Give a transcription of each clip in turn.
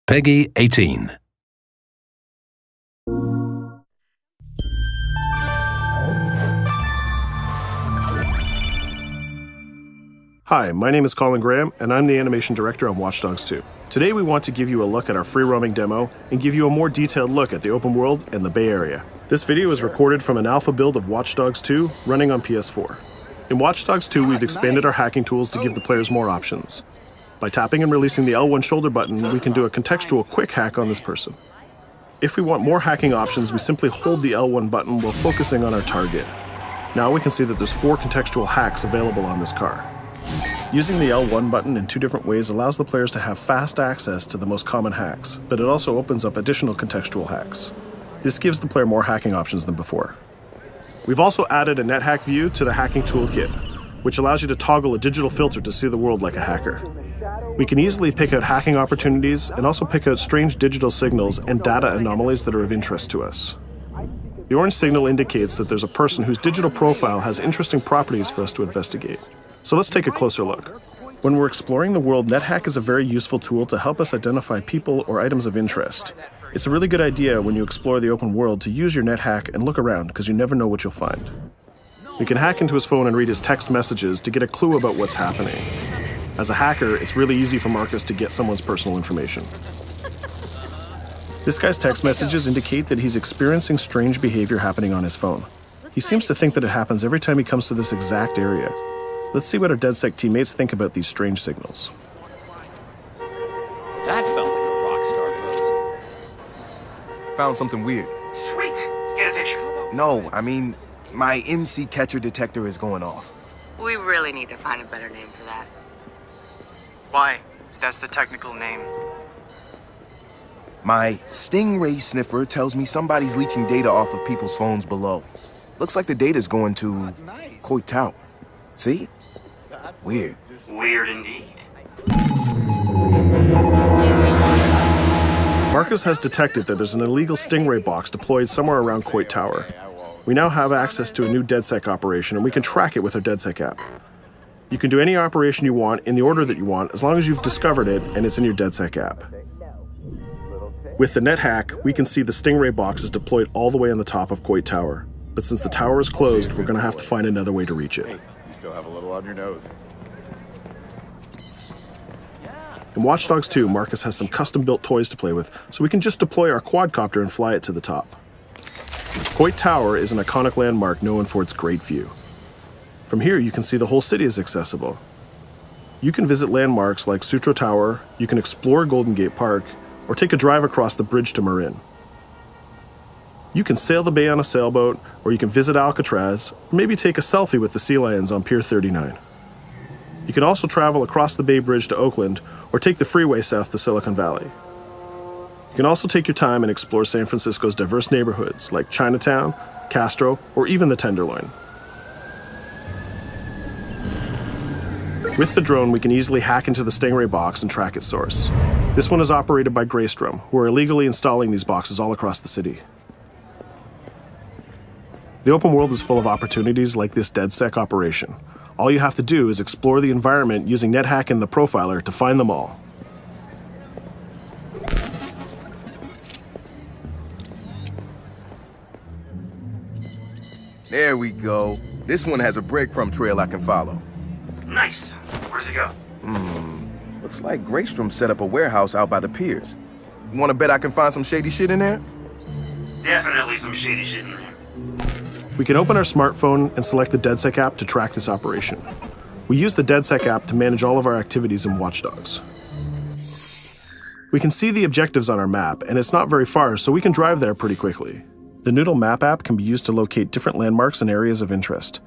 Peggy 18. Hi, my name is Colin Graham, and I'm the animation director on Watch Dogs 2. Today we want to give you a look at our free roaming demo and give you a more detailed look at the open world and the Bay Area. This video is recorded from an alpha build of Watch Dogs 2 running on PS4. In Watch Dogs 2, we've expanded our hacking tools to give the players more options. By tapping and releasing the L1 shoulder button, we can do a contextual quick hack on this person. If we want more hacking options, we simply hold the L1 button while focusing on our target. Now we can see that there's 4 contextual hacks available on this car. Using the L1 button in 2 different ways allows the players to have fast access to the most common hacks, but it also opens up additional contextual hacks. This gives the player more hacking options than before. We've also added a NetHack view to the hacking toolkit, which allows you to toggle a digital filter to see the world like a hacker. We can easily pick out hacking opportunities and also pick out strange digital signals and data anomalies that are of interest to us. The orange signal indicates that there's a person whose digital profile has interesting properties for us to investigate. So let's take a closer look. When we're exploring the world, NetHack is a very useful tool to help us identify people or items of interest. It's a really good idea when you explore the open world to use your NetHack and look around, because you never know what you'll find. We can hack into his phone and read his text messages to get a clue about what's happening. As a hacker, it's really easy for Marcus to get someone's personal information. This guy's text messages indicate that he's experiencing strange behavior happening on his phone. He seems to think that it happens every time he comes to this exact area. Let's see what our DedSec teammates think about these strange signals. That felt like a rock star pose. Found something weird. Sweet! Get a picture. No, I mean, my MC catcher detector is going off. We really need to find a better name for that. Why? That's the technical name. My Stingray sniffer tells me somebody's leeching data off of people's phones below. Looks like the data's going to Coit Tower. See? Weird. Weird indeed. Marcus has detected that there's an illegal Stingray box deployed somewhere around Coit Tower. We now have access to a new DedSec operation, and we can track it with our DedSec app. You can do any operation you want in the order that you want, as long as you've discovered it and it's in your DedSec app. With the NetHack, we can see the Stingray box is deployed all the way on the top of Coit Tower. But since the tower is closed, we're going to have to find another way to reach it. You still have a little on your nose. In Watch Dogs 2, Marcus has some custom-built toys to play with, so we can just deploy our quadcopter and fly it to the top. Coit Tower is an iconic landmark known for its great view. From here, you can see the whole city is accessible. You can visit landmarks like Sutro Tower, you can explore Golden Gate Park, or take a drive across the bridge to Marin. You can sail the bay on a sailboat, or you can visit Alcatraz, or maybe take a selfie with the sea lions on Pier 39. You can also travel across the Bay Bridge to Oakland, or take the freeway south to Silicon Valley. You can also take your time and explore San Francisco's diverse neighborhoods like Chinatown, Castro, or even the Tenderloin. With the drone, we can easily hack into the Stingray box and track its source. This one is operated by Greystrom, who are illegally installing these boxes all across the city. The open world is full of opportunities like this DedSec operation. All you have to do is explore the environment using NetHack and the Profiler to find them all. There we go. This one has a breadcrumb trail I can follow. Nice. Where's it go? Looks like Greystrom set up a warehouse out by the piers. You want to bet I can find some shady shit in there? Definitely some shady shit in there. We can open our smartphone and select the DedSec app to track this operation. We use the DedSec app to manage all of our activities in Watch Dogs. We can see the objectives on our map, and it's not very far, so we can drive there pretty quickly. The Noodle Map app can be used to locate different landmarks and areas of interest.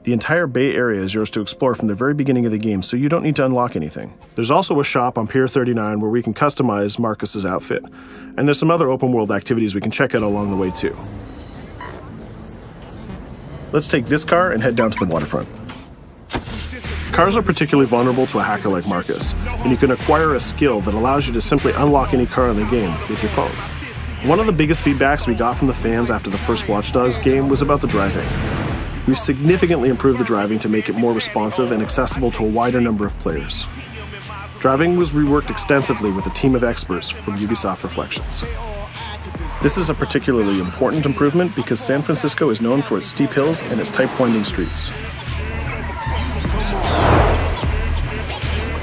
The entire Bay Area is yours to explore from the very beginning of the game, so you don't need to unlock anything. There's also a shop on Pier 39 where we can customize Marcus's outfit, and there's some other open world activities we can check out along the way too. Let's take this car and head down to the waterfront. Cars are particularly vulnerable to a hacker like Marcus, and you can acquire a skill that allows you to simply unlock any car in the game with your phone. One of the biggest feedbacks we got from the fans after the first Watch Dogs game was about the driving. We've significantly improved the driving to make it more responsive and accessible to a wider number of players. Driving was reworked extensively with a team of experts from Ubisoft Reflections. This is a particularly important improvement because San Francisco is known for its steep hills and its tight winding streets.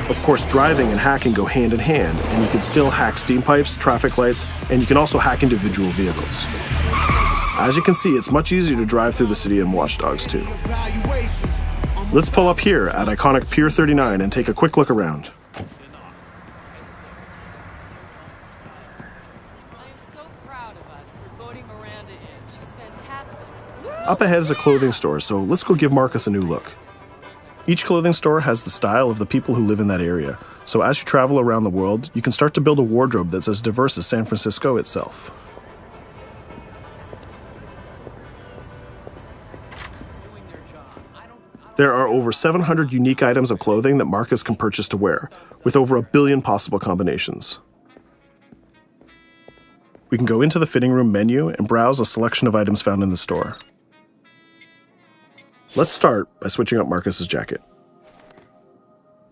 Of course, driving and hacking go hand in hand, and you can still hack steam pipes, traffic lights, and you can also hack individual vehicles. As you can see, it's much easier to drive through the city in Watch Dogs 2. Let's pull up here at iconic Pier 39 and take a quick look around. Up ahead is a clothing store, so let's go give Marcus a new look. Each clothing store has the style of the people who live in that area, so as you travel around the world, you can start to build a wardrobe that's as diverse as San Francisco itself. There are over 700 unique items of clothing that Marcus can purchase to wear, with over 1 billion possible combinations. We can go into the fitting room menu and browse a selection of items found in the store. Let's start by switching up Marcus's jacket.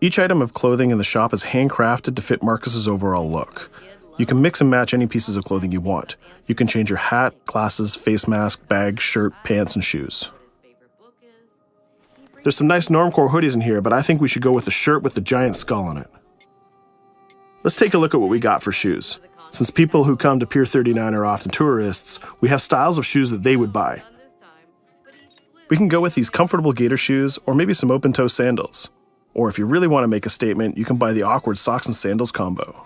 Each item of clothing in the shop is handcrafted to fit Marcus's overall look. You can mix and match any pieces of clothing you want. You can change your hat, glasses, face mask, bag, shirt, pants, and shoes. There's some nice Normcore hoodies in here, but I think we should go with the shirt with the giant skull on it. Let's take a look at what we got for shoes. Since people who come to Pier 39 are often tourists, we have styles of shoes that they would buy. We can go with these comfortable gator shoes or maybe some open-toe sandals. Or if you really want to make a statement, you can buy the awkward socks and sandals combo.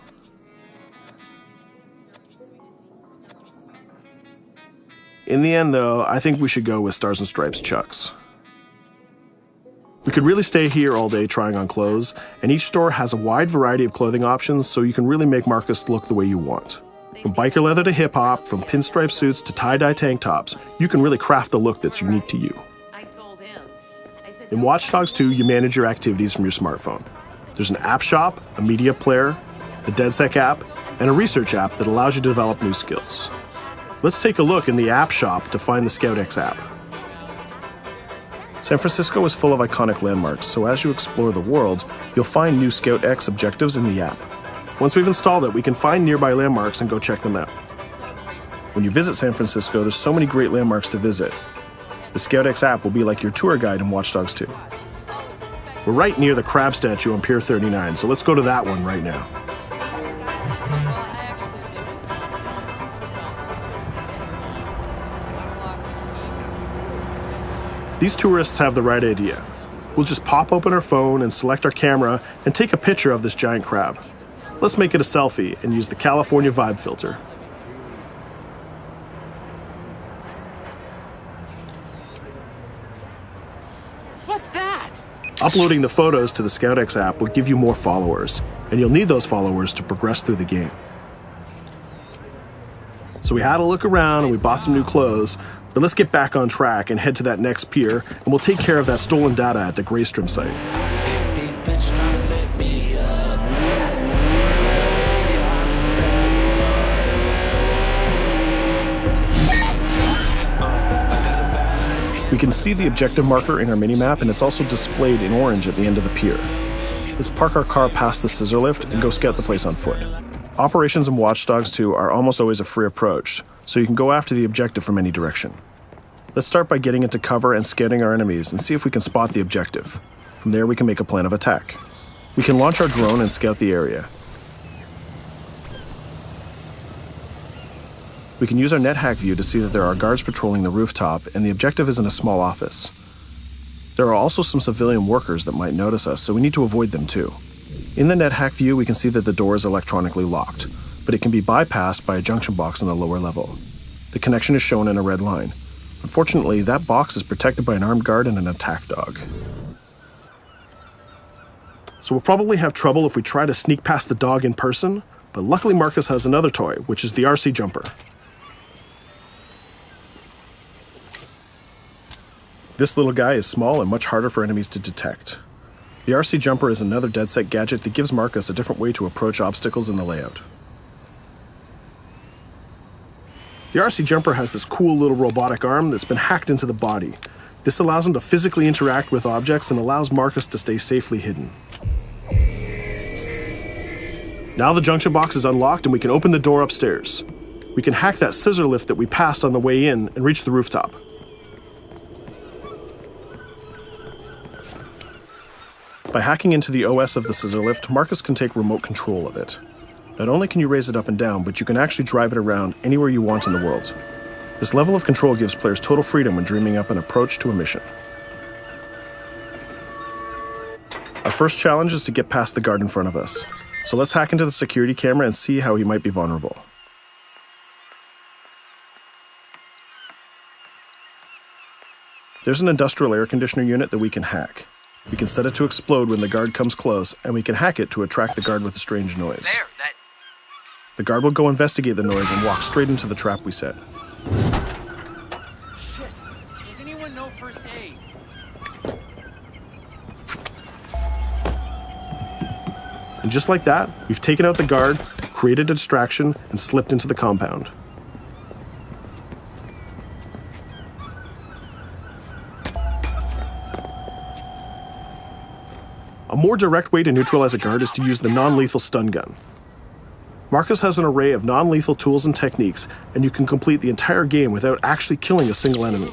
In the end, though, I think we should go with Stars and Stripes Chucks. We could really stay here all day trying on clothes, and each store has a wide variety of clothing options so you can really make Marcus look the way you want. From biker leather to hip-hop, from pinstripe suits to tie-dye tank tops, you can really craft the look that's unique to you. In Watch Dogs 2, you manage your activities from your smartphone. There's an app shop, a media player, the DedSec app, and a research app that allows you to develop new skills. Let's take a look in the app shop to find the ScoutX app. San Francisco is full of iconic landmarks, so as you explore the world, you'll find new ScoutX objectives in the app. Once we've installed it, we can find nearby landmarks and go check them out. When you visit San Francisco, there's so many great landmarks to visit. The ScoutX app will be like your tour guide in Watch Dogs 2. We're right near the crab statue on Pier 39, so let's go to that one right now. These tourists have the right idea. We'll just pop open our phone and select our camera and take a picture of this giant crab. Let's make it a selfie and use the California Vibe filter. What's that? Uploading the photos to the ScoutX app will give you more followers, and you'll need those followers to progress through the game. So we had a look around and we bought some new clothes, but let's get back on track and head to that next pier, and we'll take care of that stolen data at the Greystrom site. We can see the objective marker in our minimap, and it's also displayed in orange at the end of the pier. Let's park our car past the scissor lift and go scout the place on foot. Operations in Watch Dogs 2 are almost always a free approach, so you can go after the objective from any direction. Let's start by getting into cover and scouting our enemies and see if we can spot the objective. From there, we can make a plan of attack. We can launch our drone and scout the area. We can use our NetHack view to see that there are guards patrolling the rooftop, and the objective is in a small office. There are also some civilian workers that might notice us, so we need to avoid them too. In the NetHack view, we can see that the door is electronically locked, but it can be bypassed by a junction box on the lower level. The connection is shown in a red line. Unfortunately, that box is protected by an armed guard and an attack dog. So we'll probably have trouble if we try to sneak past the dog in person, but luckily Marcus has another toy, which is the RC Jumper. This little guy is small and much harder for enemies to detect. The RC Jumper is another DedSec gadget that gives Marcus a different way to approach obstacles in the layout. The RC Jumper has this cool little robotic arm that's been hacked into the body. This allows him to physically interact with objects and allows Marcus to stay safely hidden. Now the junction box is unlocked and we can open the door upstairs. We can hack that scissor lift that we passed on the way in and reach the rooftop. By hacking into the OS of the scissor lift, Marcus can take remote control of it. Not only can you raise it up and down, but you can actually drive it around anywhere you want in the world. This level of control gives players total freedom when dreaming up an approach to a mission. Our first challenge is to get past the guard in front of us. So let's hack into the security camera and see how he might be vulnerable. There's an industrial air conditioner unit that we can hack. We can set it to explode when the guard comes close, and we can hack it to attract the guard with a strange noise. The guard will go investigate the noise and walk straight into the trap we set. Shit. Does anyone know first aid? And just like that, we've taken out the guard, created a distraction, and slipped into the compound. A more direct way to neutralize a guard is to use the non-lethal stun gun. Marcus has an array of non-lethal tools and techniques, and you can complete the entire game without actually killing a single enemy.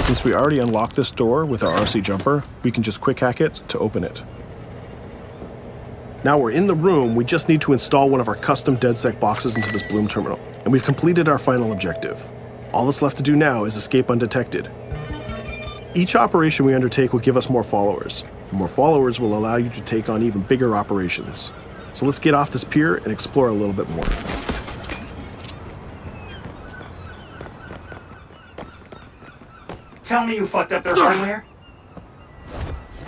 Since we already unlocked this door with our RC jumper, we can just quick hack it to open it. Now we're in the room, we just need to install one of our custom DedSec boxes into this Bloom terminal, and we've completed our final objective. All that's left to do now is escape undetected. Each operation we undertake will give us more followers. And more followers will allow you to take on even bigger operations. So let's get off this pier and explore a little bit more. Tell me you fucked up their hardware?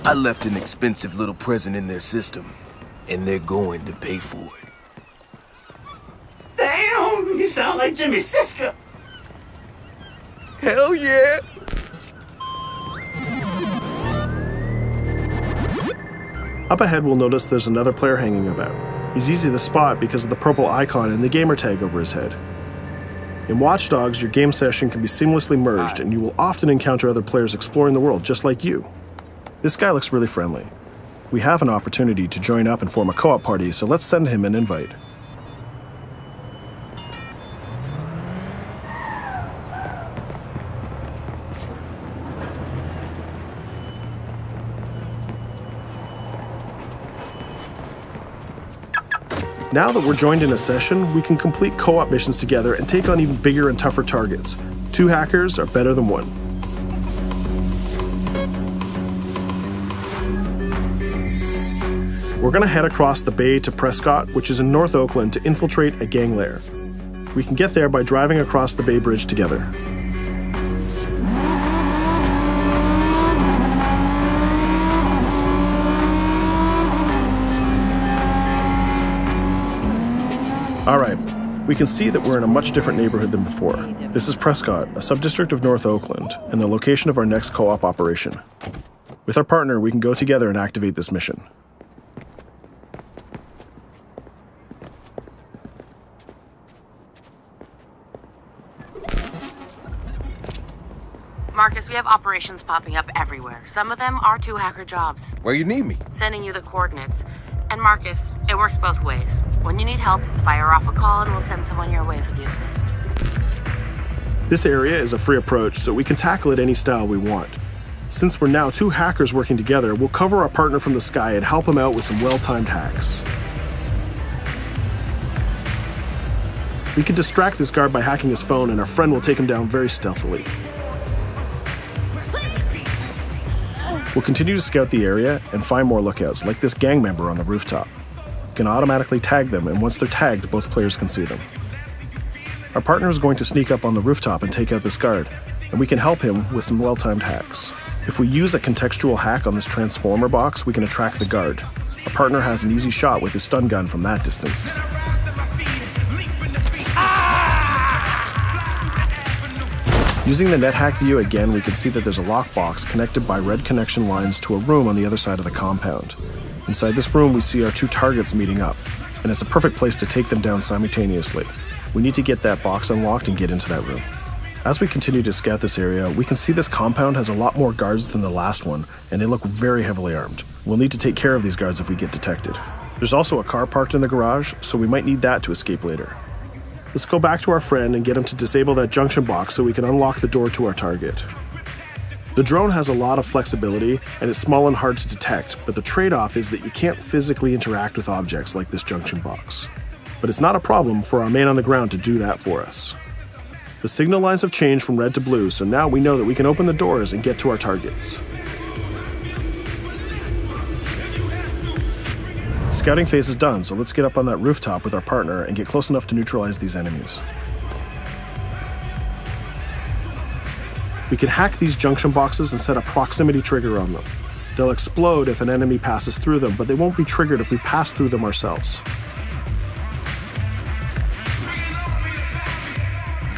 I left an expensive little present in their system, and they're going to pay for it. Damn, you sound like Jimmy Siska. Hell yeah! Up ahead, we'll notice there's another player hanging about. He's easy to spot because of the purple icon and the gamer tag over his head. In Watch Dogs, your game session can be seamlessly merged, and you will often encounter other players exploring the world just like you. This guy looks really friendly. We have an opportunity to join up and form a co-op party, so let's send him an invite. Now that we're joined in a session, we can complete co-op missions together and take on even bigger and tougher targets. 2 hackers are better than 1. We're gonna head across the bay to Prescott, which is in North Oakland, to infiltrate a gang lair. We can get there by driving across the Bay Bridge together. Alright, we can see that we're in a much different neighborhood than before. This is Prescott, a subdistrict of North Oakland, and the location of our next co-op operation. With our partner, we can go together and activate this mission. Marcus, we have operations popping up everywhere. Some of them are 2 hacker jobs. Where you need me? Sending you the coordinates. And Marcus, it works both ways. When you need help, fire off a call and we'll send someone your way for the assist. This area is a free approach, so we can tackle it any style we want. Since we're now 2 hackers working together, we'll cover our partner from the sky and help him out with some well-timed hacks. We can distract this guard by hacking his phone, and our friend will take him down very stealthily. We'll continue to scout the area and find more lookouts, like this gang member on the rooftop. We can automatically tag them, and once they're tagged, both players can see them. Our partner is going to sneak up on the rooftop and take out this guard, and we can help him with some well-timed hacks. If we use a contextual hack on this transformer box, we can attract the guard. Our partner has an easy shot with his stun gun from that distance. Using the NetHack view again, we can see that there's a lockbox connected by red connection lines to a room on the other side of the compound. Inside this room, we see our 2 targets meeting up, and it's a perfect place to take them down simultaneously. We need to get that box unlocked and get into that room. As we continue to scout this area, we can see this compound has a lot more guards than the last one, and they look very heavily armed. We'll need to take care of these guards if we get detected. There's also a car parked in the garage, so we might need that to escape later. Let's go back to our friend and get him to disable that junction box so we can unlock the door to our target. The drone has a lot of flexibility and it's small and hard to detect, but the trade-off is that you can't physically interact with objects like this junction box. But it's not a problem for our man on the ground to do that for us. The signal lines have changed from red to blue, so now we know that we can open the doors and get to our targets. Scouting phase is done, so let's get up on that rooftop with our partner and get close enough to neutralize these enemies. We can hack these junction boxes and set a proximity trigger on them. They'll explode if an enemy passes through them, but they won't be triggered if we pass through them ourselves.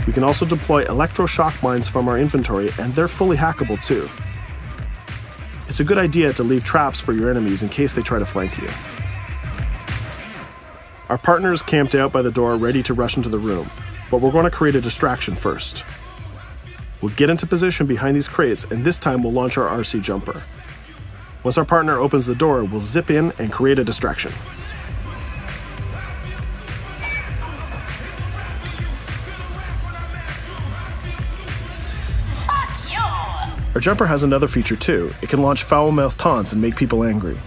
We can also deploy electroshock mines from our inventory, and they're fully hackable too. It's a good idea to leave traps for your enemies in case they try to flank you. Our partner is camped out by the door ready to rush into the room, but we're going to create a distraction first. We'll get into position behind these crates, and this time we'll launch our RC jumper. Once our partner opens the door, we'll zip in and create a distraction. Our jumper has another feature too. It can launch foul-mouthed taunts and make people angry.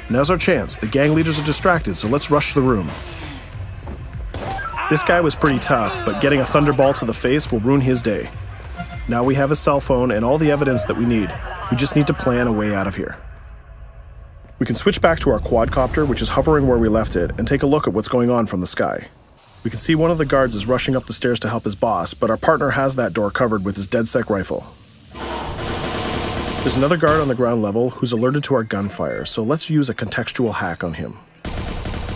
Now's our chance. The gang leaders are distracted, so let's rush the room. This guy was pretty tough, but getting a thunderbolt to the face will ruin his day. Now we have a cell phone and all the evidence that we need. We just need to plan a way out of here. We can switch back to our quadcopter, which is hovering where we left it, and take a look at what's going on from the sky. We can see one of the guards is rushing up the stairs to help his boss, but our partner has that door covered with his DedSec rifle. There's another guard on the ground level who's alerted to our gunfire, so let's use a contextual hack on him.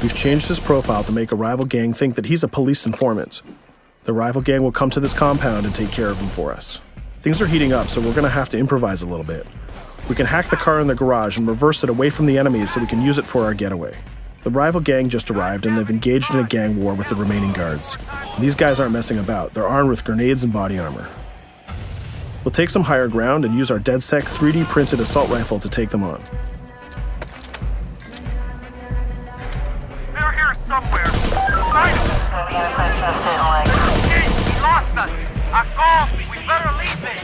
We've changed his profile to make a rival gang think that he's a police informant. The rival gang will come to this compound and take care of him for us. Things are heating up, so we're going to have to improvise a little bit. We can hack the car in the garage and reverse it away from the enemies so we can use it for our getaway. The rival gang just arrived and they've engaged in a gang war with the remaining guards. These guys aren't messing about, they're armed with grenades and body armor. We'll take some higher ground and use our DedSec 3D printed assault rifle to take them on. They're here somewhere. Find them. Hey, we lost us. I called. We better leave it.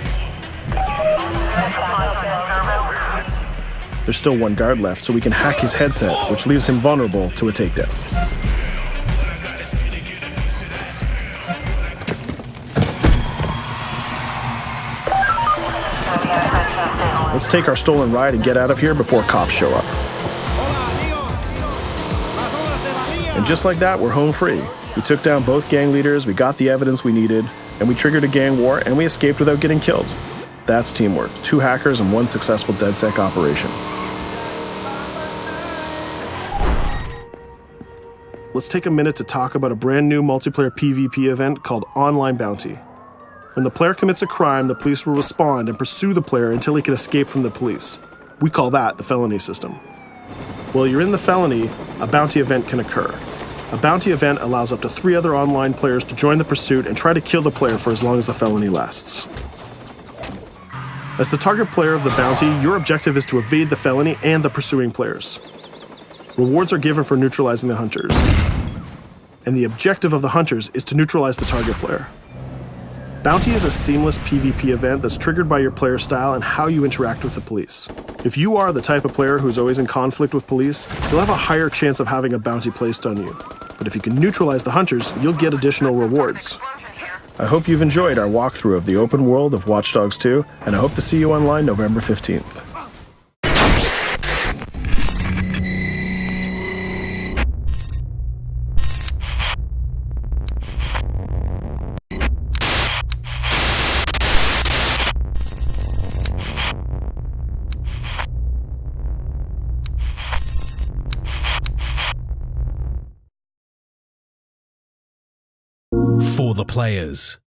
There's still one guard left, so we can hack his headset, which leaves him vulnerable to a takedown. Let's take our stolen ride and get out of here before cops show up. And just like that, we're home free. We took down both gang leaders, we got the evidence we needed, and we triggered a gang war, and we escaped without getting killed. That's teamwork. 2 hackers and 1 successful DedSec operation. Let's take a minute to talk about a brand new multiplayer PvP event called Online Bounty. When the player commits a crime, the police will respond and pursue the player until he can escape from the police. We call that the felony system. While you're in the felony, a bounty event can occur. A bounty event allows up to 3 other online players to join the pursuit and try to kill the player for as long as the felony lasts. As the target player of the bounty, your objective is to evade the felony and the pursuing players. Rewards are given for neutralizing the hunters. And the objective of the hunters is to neutralize the target player. Bounty is a seamless PvP event that's triggered by your player style and how you interact with the police. If you are the type of player who's always in conflict with police, you'll have a higher chance of having a bounty placed on you. But if you can neutralize the hunters, you'll get additional rewards. I hope you've enjoyed our walkthrough of the open world of Watch Dogs 2, and I hope to see you online November 15th. For the players.